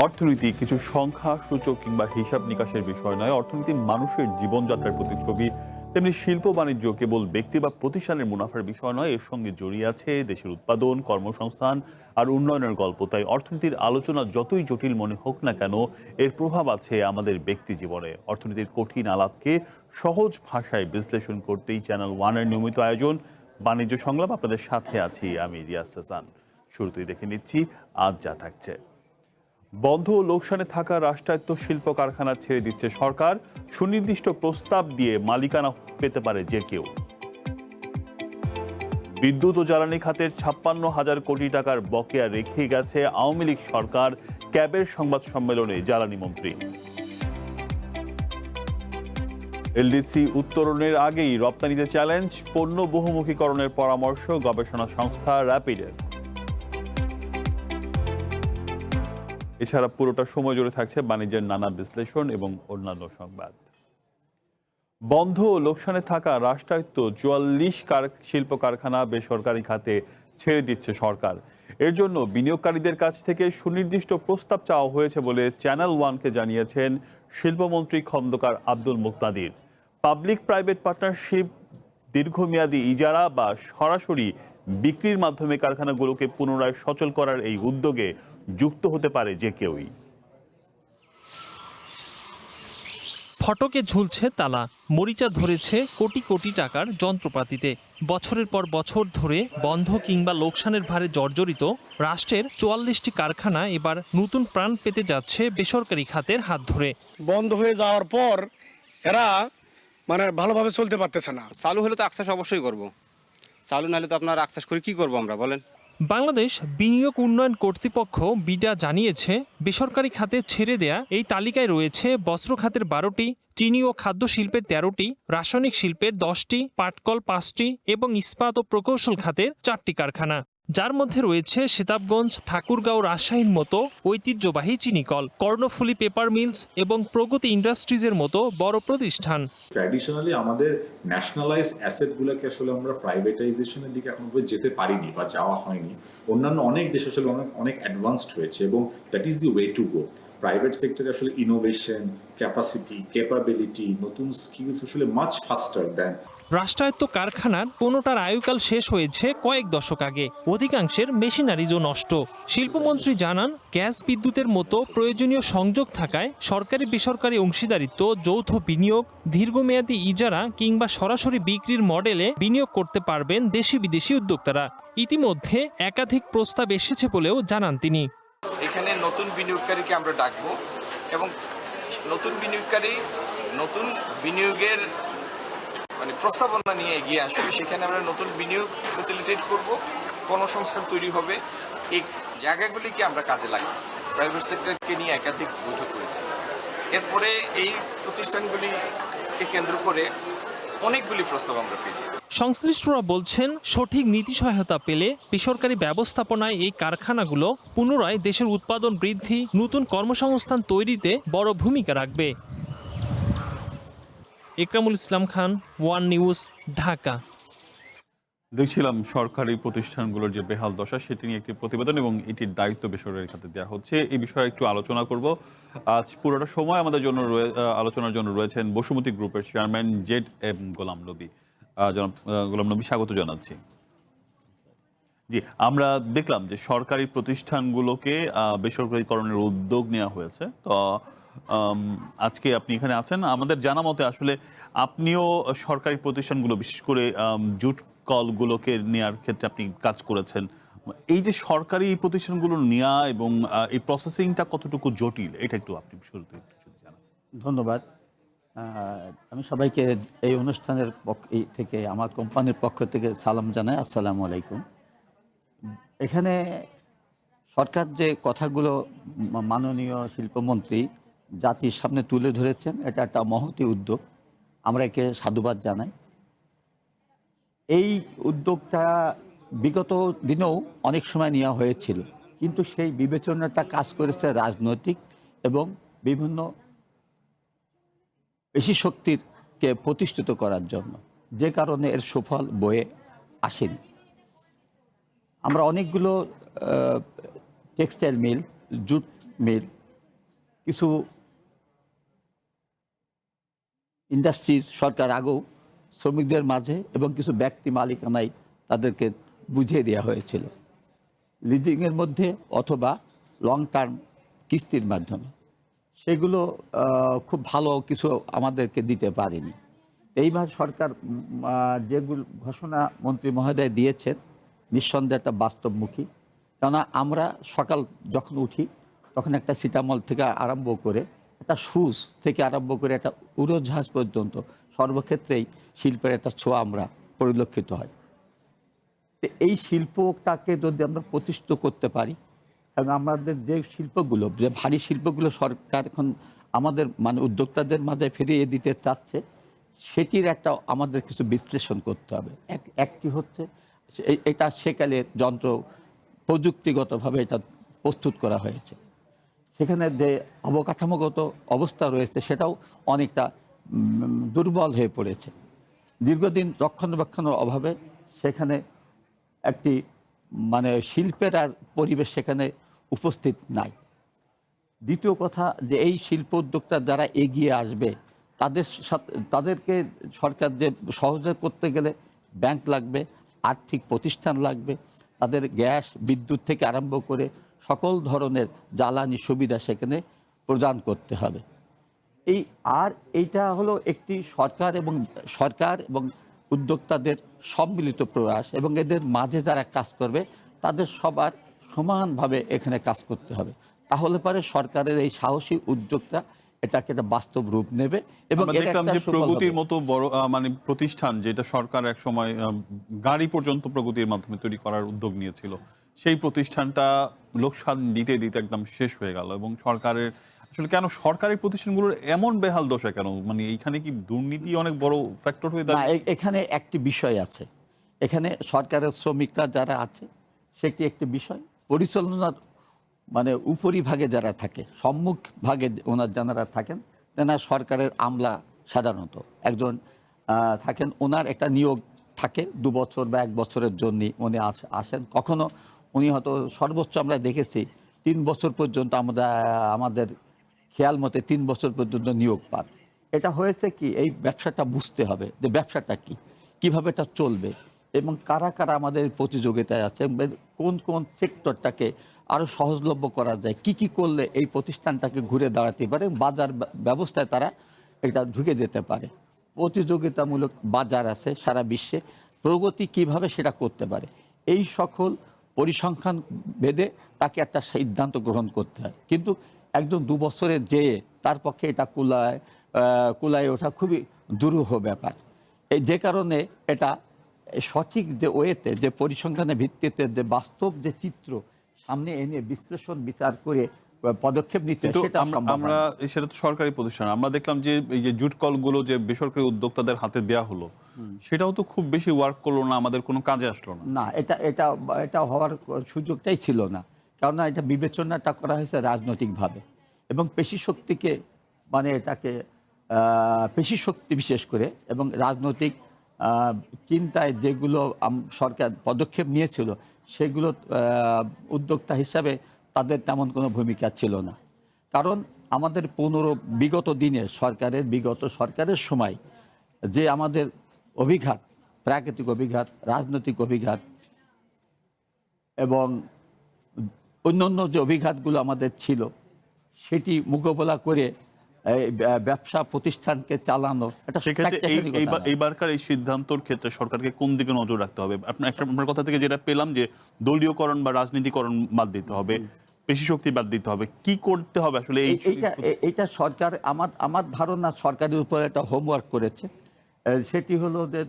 অর্থনীতি কিছু সংখ্যা সূচক কিংবা হিসাব নিকাশের বিষয় নয়। অর্থনীতি মানুষের জীবনযাত্রার প্রতিচ্ছবি। তেমনি শিল্প বাণিজ্য কেবল ব্যক্তি বা প্রতিষ্ঠানের মুনাফার বিষয় নয়, এর সঙ্গে জড়িয়ে আছে দেশের উৎপাদন, কর্মসংস্থান আর উন্নয়নের গল্প। তাই অর্থনীতির আলোচনা যতই জটিল মনে হোক না কেন, এর প্রভাব আছে আমাদের ব্যক্তি জীবনে। অর্থনীতির কঠিন আলাপকে সহজ ভাষায় বিশ্লেষণ করতেই চ্যানেল ওয়ানের নিয়মিত আয়োজন বাণিজ্য সংলাপ। আপনাদের সাথে আছি আমি রিয়াজ হাসান। শুরুতেই দেখে নিচ্ছি আজ যা থাকছে। বন্ধ ও লোকসানে থাকা রাষ্ট্রায়ত্ত শিল্প কারখানা ছেড়ে দিচ্ছে সরকার। সুনির্দিষ্ট প্রস্তাব দিয়ে মালিকানা পেতে পারে যে কেউ। বিদ্যুৎ ও জ্বালানি খাতের 56,000 কোটি টাকার বকেয়া রেখে গেছে আওয়ামী লীগ সরকার, ক্যাবের সংবাদ সম্মেলনে জ্বালানি মন্ত্রী। এলডিসি উত্তরণের আগেই রপ্তানিতে চ্যালেঞ্জ, পণ্য বহুমুখীকরণের পরামর্শ গবেষণা সংস্থা র্যাপিডের। এছাড়া পুরোটা সময় জুড়ে থাকছে বাণিজ্যের নানা বিশ্লেষণ এবং অন্যান্য সংবাদ। বন্ধ ও লোকসানে থাকা রাষ্ট্রায়ত্ত 44 শিল্প কারখানা বেসরকারি খাতে ছেড়ে দিচ্ছে সরকার। এর জন্য বিনিয়োগকারীদের কাছ থেকে সুনির্দিষ্ট প্রস্তাব চাওয়া হয়েছে বলে চ্যানেল ওয়ানকে জানিয়েছেন শিল্পমন্ত্রী খন্দকার আব্দুল মুক্তাদির। পাবলিক প্রাইভেট পার্টনারশিপ, দীর্ঘমেয়াদী ইজারা বা সরাসরি বিক্রির মাধ্যমে কারখানাগুলোকে পুনরায় সচল করার এই উদ্যোগে যুক্ত হতে পারে যে কেউই। ফটকে ঝুলছে তালা, মরিচা ধরেছে কোটি কোটি টাকার যন্ত্রপাতিতে। বছরের পর বছর ধরে বন্ধ কিংবা লোকসানের ভারে জর্জরিত রাষ্ট্রের 44টি কারখানা এবার নতুন প্রাণ পেতে যাচ্ছে বেসরকারি খাতের হাত ধরে। বন্ধ হয়ে যাওয়ার পর এরা ভালোভাবে চলতে পারতেছে না। চালু হলে তো আকসেস অবশ্যই করব, চালু নাহলে তো আপনার আকসেস করে কি করব আমরা বলেন। বাংলাদেশ বিনিয়োগ উন্নয়ন কর্তৃপক্ষ বিডা জানিয়েছে, বেসরকারি খাতে ছেড়ে দেয়া এই তালিকায় রয়েছে বস্ত্র খাতের 12টি, চিনি ও খাদ্য শিল্পের 13টি, রাসায়নিক শিল্পের 10টি, পাটকল 5টি এবং ইস্পাত ও প্রকৌশল খাতের 4টি কারখানা, যার মধ্যে রয়েছে সিতাবগঞ্জ, ঠাকুরগাঁও, রাজশাহীর মতো ঐতিহ্যবাহী চিনিকল, কর্ণফুলী পেপার মিলস এবং প্রগতি ইন্ডাস্ট্রিজের মতো বড় প্রতিষ্ঠান। ট্র্যাডিশনালি আমাদের ন্যাশনালাইজ অ্যাসেটগুলোকে আসলে আমরা প্রাইভেটাইজেশনের দিকে এখন যেতে পারিনি বা যাওয়া হয়নি। অন্যান্য অনেক দেশ আসলে অনেক অ্যাডভান্সড হয়েছে এবং that is the way to go. Private সেক্টরে আসলে ইনোভেশন, ক্যাপাসিটি, ক্যাপাবিলিটি, নতুন স্কিলস আসলে মাচ ফাস্টার দ্যান। রাষ্ট্রায়ত্ত কারখানার কোনোটার আয়ুকাল শেষ হয়েছে কয়েক দশক আগে, অধিকাংশের মেশিনারিজও নষ্ট। শিল্পমন্ত্রী জানান, গ্যাস বিদ্যুতের মতো প্রয়োজনীয় সংযোগ থাকায় সরকারি বেসরকারি অংশীদারিত্ব, যৌথ বিনিয়োগ, দীর্ঘমেয়াদী ইজারা কিংবা সরাসরি বিক্রির মডেলে বিনিয়োগ করতে পারবেন দেশি বিদেশি উদ্যোক্তারা। ইতিমধ্যে একাধিক প্রস্তাব এসেছে বলেও জানান তিনি। এখানে নতুন বিনিয়োগকারীকে আমরা ডাকবো এবং নতুন বিনিয়োগকারী নতুন বিনিয়োগের প্রস্তাবনা নিয়ে এগিয়ে আসবে। সেখানে আমরা নতুন বিনিয়োগ ফ্যাসিলিটেট করব, কর্মসংস্থান তৈরি হবে। এই জায়গাগুলিকে আমরা কাজে লাগাবো। প্রাইভেট সেক্টরকে নিয়ে একাধিক বৈঠক করেছি। এরপরে এই প্রতিষ্ঠানগুলিকে কেন্দ্র করে অনেকগুলি প্রস্তাব আমরা পেয়েছি। সংশ্লিষ্টরা বলছেন, সঠিক নীতি সহায়তা পেলে বেসরকারি ব্যবস্থাপনায় এই কারখানাগুলো পুনরায় দেশের উৎপাদন বৃদ্ধি, নতুন কর্মসংস্থান তৈরিতে বড় ভূমিকা রাখবে। Ikramul Islam Khan, one news, Dhaka. দেখছিলাম সরকারি প্রতিষ্ঠানগুলোর যে বেহাল দশা, সেটি নিয়ে একটি প্রতিবেদন এবং এটির দায়িত্ব বেসরকারি খাতে দেওয়া হচ্ছে। এই বিষয়ে একটু আলোচনা করব। আজ পুরোটা সময় আমাদের জন্য আলোচনার জন্য রয়েছেন বসুমতী গ্রুপের chairman Z M Ghulam Nabi. জনাব গোলাম নবী, স্বাগত জানাচ্ছি। জি, আমরা দেখলাম যে সরকারি প্রতিষ্ঠানগুলোকে বেসরকারীকরণের উদ্যোগ নেওয়া হয়েছে। তো আজকে আপনি এখানে আছেন, আমাদের জানা মতে আসলে আপনিও সরকারি প্রতিষ্ঠানগুলো, বিশেষ করে জুট কলগুলোকে নেওয়ার ক্ষেত্রে আপনি কাজ করেছেন। এই যে সরকারি প্রতিষ্ঠানগুলো নেওয়া এবং এই প্রসেসিংটা কতটুকু জটিল, এটা একটু আপনি শুরুতে একটু জানান। ধন্যবাদ। আমি সবাইকে এই অনুষ্ঠানের থেকে, আমার কোম্পানির পক্ষ থেকে সালাম জানাই। আসসালামু আলাইকুম। এখানে সরকার যে কথাগুলো মাননীয় শিল্পমন্ত্রী জাতির সামনে তুলে ধরেছেন, এটা একটা মহতী উদ্যোগ, আমরা একে সাধুবাদ জানাই। এই উদ্যোগটা বিগত দিনেও অনেক সময় নেওয়া হয়েছিল, কিন্তু সেই বিবেচনাটা কাজ করেছে রাজনৈতিক এবং বিভিন্ন পেশি শক্তিকে প্রতিষ্ঠিত করার জন্য, যে কারণে এর সুফল বয়ে আসেনি। আমরা অনেকগুলো টেক্সটাইল মিল, জুট মিল কিছু ইন্ডাস্ট্রিজ সরকার আগেও শ্রমিকদের মাঝে এবং কিছু ব্যক্তি মালিকানায় তাদেরকে বুঝিয়ে দেওয়া হয়েছিল লিজিংয়ের মধ্যে অথবা লং টার্ম কিস্তির মাধ্যমে। সেগুলো খুব ভালো কিছু আমাদেরকে দিতে পারেনি। এইবার সরকার যেগুলো ঘোষণা মন্ত্রী মহোদয় দিয়েছেন নিঃসন্দেহে একটা বাস্তবমুখী। কেননা আমরা সকাল যখন উঠি তখন একটা সিটামল থেকে আরম্ভ করে একটা সুজ থেকে আরম্ভ করে একটা উড়োজাহাজ পর্যন্ত সর্বক্ষেত্রেই শিল্পের একটা ছোঁয়া আমরা পরিলক্ষিত হয়। তো এই শিল্পটাকে যদি আমরা প্রতিষ্ঠিত করতে পারি, এবং আমাদের যে শিল্পগুলো, যে ভারী শিল্পগুলো সরকার এখন আমাদের মানে উদ্যোক্তাদের মাঝে ফিরিয়ে দিতে চাচ্ছে, সেটির একটা আমাদের কিছু বিশ্লেষণ করতে হবে। একটি হচ্ছে এটা সেকালের যন্ত্র প্রযুক্তিগতভাবে এটা প্রস্তুত করা হয়েছে, সেখানে যে অবকাঠামোগত অবস্থা রয়েছে সেটাও অনেকটা দুর্বল হয়ে পড়েছে। দীর্ঘদিন রক্ষণাবেক্ষণের অভাবে সেখানে একটি মানে শিল্পের আর পরিবেশ সেখানে উপস্থিত নাই। দ্বিতীয় কথা যে এই শিল্প উদ্যোক্তা যারা এগিয়ে আসবে তাদের সাথে তাদেরকে সরকার যে সহযোগিতা করতে গেলে ব্যাংক লাগবে, আর্থিক প্রতিষ্ঠান লাগবে, তাদের গ্যাস বিদ্যুৎ থেকে আরম্ভ করে সকল ধরনের জ্বালানি সুবিধা সেখানে প্রদান করতে হবে। এইটা হলো একটি সরকার এবং উদ্যোক্তাদের সম্মিলিত প্রয়াস, এবং এদের মাঝে যারা কাজ করবে তাদের সবার সমানভাবে এখানে কাজ করতে হবে। তাহলে পরে সরকারের এই সাহসী উদ্যোগটা এটাকে একটা বাস্তব রূপ নেবে এবং আমরা দেখলাম যে প্রগতির মতো বড় মানে প্রতিষ্ঠান যেটা সরকার এক সময় গাড়ি পর্যন্ত প্রগতির মাধ্যমে তৈরি করার উদ্যোগ নিয়েছিল, সেই প্রতিষ্ঠানটা লোকসান দিতে দিতে একদম শেষ হয়ে গেল। এবং সরকারের আসলে কেন সরকারি প্রতিষ্ঠানগুলোর এমন বেহাল দশা কেন? মানে এইখানে কি দুর্নীতি অনেক বড় ফ্যাক্টর হয়ে দাঁড়ায়? এখানে একটি বিষয় আছে, এখানে সরকারের শ্রমিকরা যারা আছে সেটি একটি বিষয়, পরিচালনার মানে উপরিভাগে যারা থাকে, সম্মুখ ভাগে ওনার যারা থাকেন তেনারা সরকারের আমলা সাধারণত একজন থাকেন, ওনার একটা নিয়োগ থাকে 2 বছর বা 1 বছরের জন্য উনি আসেন। কখনো উনি হয়তো সর্বোচ্চ আমরা দেখেছি 3 বছর পর্যন্ত আমাদের খেয়াল মতে 3 বছর পর্যন্ত নিয়োগ পান। এটা হয়েছে কি, এই ব্যবসাটা বুঝতে হবে যে ব্যবসাটা কি, কিভাবে এটা চলবে এবং কারা কারা আমাদের প্রতিযোগিতায় আছে, কোন কোন সেক্টরটাকে আরও সহজলভ্য করা যায়, কি করলে এই প্রতিষ্ঠানটাকে ঘুরে দাঁড়াতে পারে, বাজার ব্যবস্থায় তারা এটা ঢুকে যেতে পারে। প্রতিযোগিতামূলক বাজার আছে সারা বিশ্বে, প্রগতি কিভাবে সেটা করতে পারে, এই সকল পরিসংখ্যান ভেদে তাকে একটা সিদ্ধান্ত গ্রহণ করতে হয়। কিন্তু একজন 2 বছরের যেয়ে তার পক্ষে এটা কুলায় ওঠা খুবই দুরূহ ব্যাপার। যে কারণে এটা সঠিক যে ওয়েতে, যে পরিসংখ্যানের ভিত্তিতে যে বাস্তব যে চিত্র সামনে এনে বিশ্লেষণ বিচার করে পদক্ষেপ নিতে, আমরা সেটা তো সরকারি প্রতিষ্ঠান। আমরা দেখলাম যে এই যে জুট কলগুলো যে বেসরকারি উদ্যোক্তাদের হাতে দেয়া হলো, সেটাও তো খুব বেশি ওয়ার্ক করলো না, আমাদের কোনো কাজে আসলো না। না, এটা হওয়ার সুযোগটাই ছিল না, কেননা এটা বিবেচনাটা করা হয়েছে রাজনৈতিকভাবে এবং পেশি শক্তিকে মানে এটাকে পেশি শক্তি বিশেষ করে এবং রাজনৈতিক চিন্তায় যেগুলো সরকার পদক্ষেপ নিয়েছিল সেগুলো উদ্যোক্তা হিসাবে তাদের তেমন কোনো ভূমিকা ছিল না। কারণ আমাদের বিগত দিনে বিগত সরকারের সময় যে আমাদের অভিঘাত, প্রাকৃতিক অভিঘাত, রাজনৈতিক অভিঘাত এবং অন্যান্য যে অভিঘাতগুলো আমাদের ছিল সেটি মোকাবেলা করে ব্যবসা প্রতিষ্ঠানকে চালানো, এইবারকার এই সিদ্ধান্তর ক্ষেত্রে সরকারকে কোন দিকে নজর রাখতে হবে? আপনার কথা থেকে যেটা পেলাম যে দলীয়করণ বা রাজনীতিকরণ বাদ দিতে হবে, পেশি শক্তি বাদ দিতে হবে, কি করতে হবে আসলে? এইটা সরকার আমার ধারণা সরকারের উপর একটা হোমওয়ার্ক করেছে। সেটি হলো যে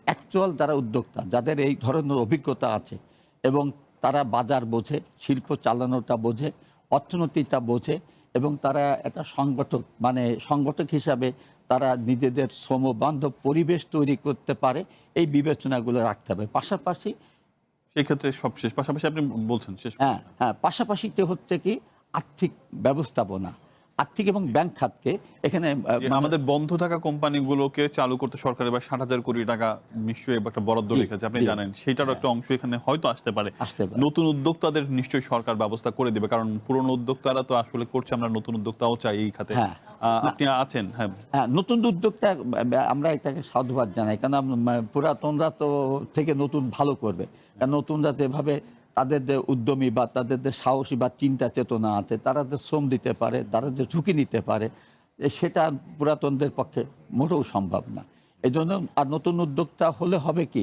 অ্যাকচুয়াল যারা উদ্যোক্তা, যাদের এই ধরনের অভিজ্ঞতা আছে এবং তারা বাজার বোঝে, শিল্প চালানোটা বোঝে, অর্থনীতিটা বোঝে এবং তারা একটা সংগঠক হিসাবে তারা নিজেদের শ্রমবান্ধব পরিবেশ তৈরি করতে পারে, এই বিবেচনাগুলো রাখতে হবে। পাশাপাশি সেই ক্ষেত্রে সবশেষ পাশাপাশি আপনি বলছেন শেষ, হ্যাঁ, পাশাপাশিতে হচ্ছে কি আর্থিক ব্যবস্থাপনা। আর্থিক এবং ব্যাংক খাতকে এখানে যে আমাদের বন্ধ থাকা কোম্পানিগুলোকে চালু করতে সরকার এবার 60,000 কোটি টাকা নিশ্চয়ই একটা বরাদ্দ জি, রেখেছে, আপনি জি। জানেন সেটারও একটা অংশ এখানে হয়তো আসতে পারে। আসতে পারে। নতুন উদ্যোক্তাদের নিশ্চয়ই সরকার ব্যবস্থা করে দিবে, কারণ পুরনো উদ্যোক্তারা তো আসলে করছে, আমরা নতুন উদ্যোক্তাও চাই এই খাতে। হ্যাঁ। আপনি আছেন, হ্যাঁ। হ্যাঁ, নতুন উদ্যোক্তা আমরা এটাকে সাধুবাদ জানাই, কারণ পুরাতনরা তো থেকে নতুন ভালো করবে। কারণ নতুনরা যেভাবে তাদের যে উদ্যমী বা তাদের যে সাহসী বা চিন্তা চেতনা আছে, তারা যে শ্রম দিতে পারে, তারা যে ঝুঁকি নিতে পারে, সেটা পুরাতনদের পক্ষে মোটেও সম্ভব না। এই জন্য আর নতুন উদ্যোক্তা হলে হবে কি,